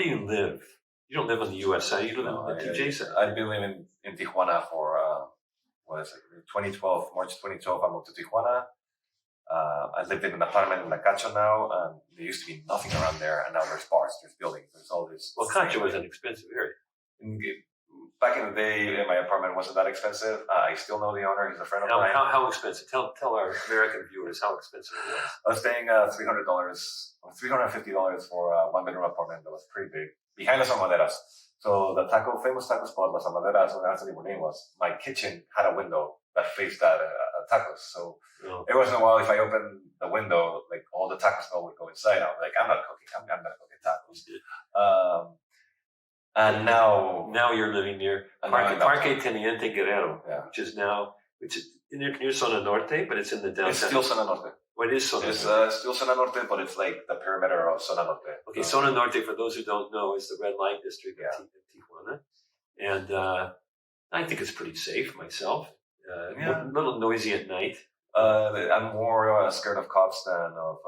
do you live? You don't live on the U.S. side. You live on the TJ side. I've been living in Tijuana for, 2012, March 2012, I moved to Tijuana. I lived in an apartment in Cacho now, and there used to be nothing around there, and now there's bars, there's buildings, there's all this. Well, Cacho was an expensive area. Back in the day, my apartment wasn't that expensive. I still know the owner; he's a friend of mine. How expensive? Tell our American viewers how expensive it was. I was paying $300 or $350 for a one-bedroom apartment that was pretty big behind Las Amaderas. So the famous taco spot, Las Amaderas, where Anthony Bourdain was, my kitchen had a window that faced that tacos. So every once in a while, if I opened the window, like all the taco smell would go inside. I'm like, I'm not cooking. I'm not cooking tacos. And now you're living near Parque Teniente Guerrero, which is near Zona Norte, but it's in the downtown. It's still Zona Norte. What is Zona Norte? It's still Zona Norte, but it's like the perimeter of Zona Norte. Okay, Zona Norte, for those who don't know, is the red light district of Tijuana. And I think it's pretty safe myself. A little noisy at night. I'm more scared of cops than of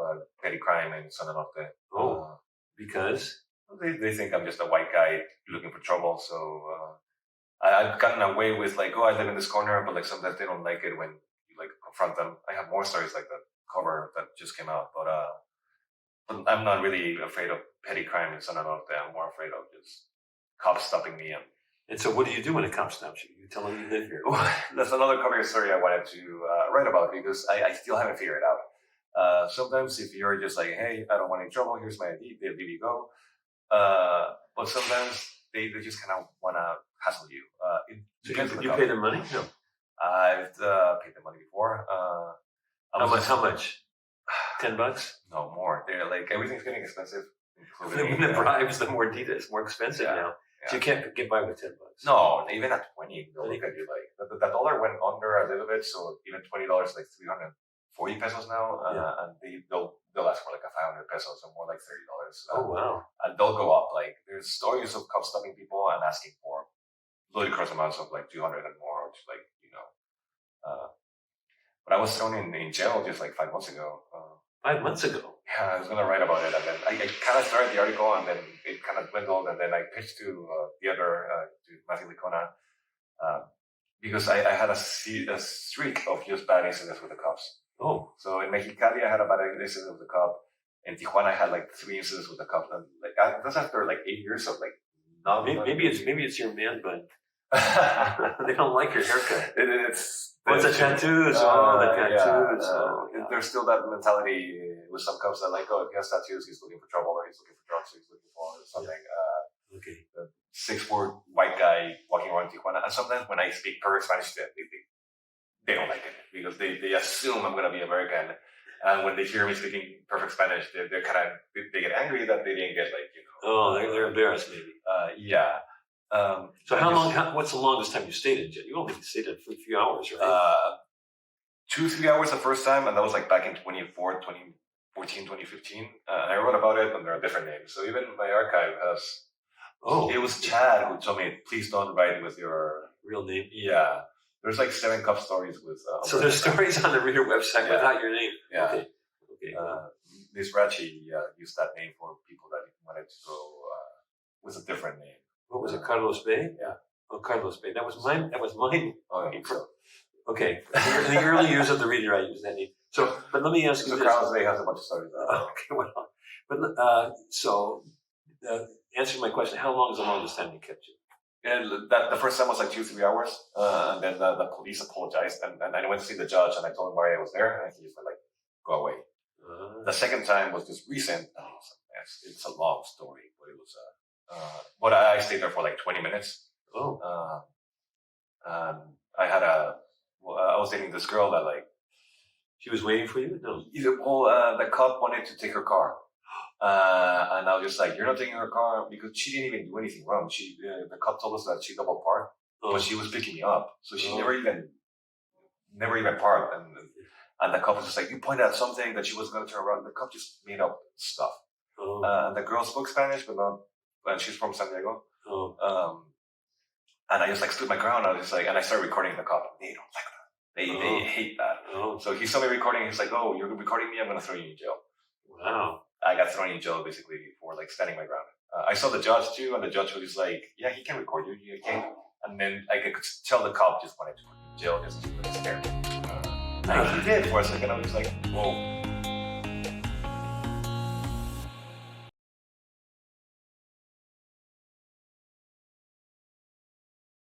petty crime in Zona Norte. Because? They think I'm just a white guy looking for trouble. So I've gotten away with like, I live in this corner, but like sometimes they don't like it when you like confront them. I have more stories like that cover that just came out, but I'm not really afraid of petty crime in Zona Norte. I'm more afraid of just cops stopping me. And so what do you do when a cop stops you? You tell them you live here. That's another cover story I wanted to write about because I still haven't figured it out. Sometimes if you're just like, hey, I don't want any trouble, here's my ID, they leave you go. But sometimes they just kind of want to hassle you. So you pay them money? No. I've paid them money before. How much? $10? No, more. They're like, everything's getting expensive. The bribes, the more details, more expensive now. Yeah. So you can't get by with $10. No, even at 20, they'll look at you like the dollar went under a little bit, so even $20 is like 340 pesos now, and they'll ask for like 500 pesos, or more like $30. Oh wow! And they'll go up. Like there's stories of cops stopping people and asking for ludicrous amounts of like 200 and more, which like But I was thrown in jail just like 5 months ago. 5 months ago? Yeah, I was gonna write about it, and then I kind of started the article, and then it kind of dwindled, and then I pitched to the editor, to Matthew Licona, because I had a streak of just bad incidents with the cops. Oh. So in Mexicali, I had a bad incident with the cop. In Tijuana, I had like 3 incidents with the cops, and like that's after like 8 years of like not. Maybe it's your man bun. They don't like your haircut. It's the tattoos. The tattoos. There's still that mentality with some cops that like, if he has tattoos, he's looking for trouble, or he's looking for drugs, or he's looking for something. Okay. 6'4" white guy walking around Tijuana, and sometimes when I speak perfect Spanish, they don't like it because they assume I'm gonna be American, and when they hear me speaking perfect Spanish, they get angry that they didn't get they're embarrassed maybe. So how long? What's the longest time you stayed in jail? You only stayed in for a few hours, right? 2-3 hours the first time, and that was like back in 2014, 2015. I wrote about it under a different name. So even my archive has. It was Chad who told me, please don't write with your real name. Yeah, there's like 7 cop stories with. So there's stories on the reader website without your name. Yeah. Okay. Miss Ratchy used that name for people that wanted to go with a different name. What was it, Carlos Bay? Yeah. Oh, Carlos Bay. That was mine. Oh, yeah. Okay. In the early years of the reader, I used that name. So, but let me ask you this. Carlos Bay has a bunch of stories. Okay, well, but answering my question, how long is the longest time they kept you? And the first time was like 2-3 hours, and then the police apologized, and I went to see the judge, and I told him why I was there, and he just went like, "Go away." The second time was just recent. It's a long story, but it was. But I stayed there for like 20 minutes. I was dating this girl that like. She was waiting for you? No. The cop wanted to take her car. And I was just like, you're not taking her car because she didn't even do anything wrong. The cop told us that she double parked, but she was picking me up. So she never even parked. And the cop was just like, you pointed out something that she wasn't going to turn around. The cop just made up stuff. And the girl spoke Spanish, and she's from San Diego. And I just like stood my ground. I was just like, and I started recording the cop. They don't like that. They hate that. So he saw me recording. He's like, oh, you're recording me? I'm going to throw you in jail. Wow. I got thrown in jail basically for like standing my ground. I saw the judge too, and the judge was just like, "Yeah, he can record you. You can." And then I could tell the cop just wanted to put me in jail just to scare me. And he did for a second. I was like, "Whoa."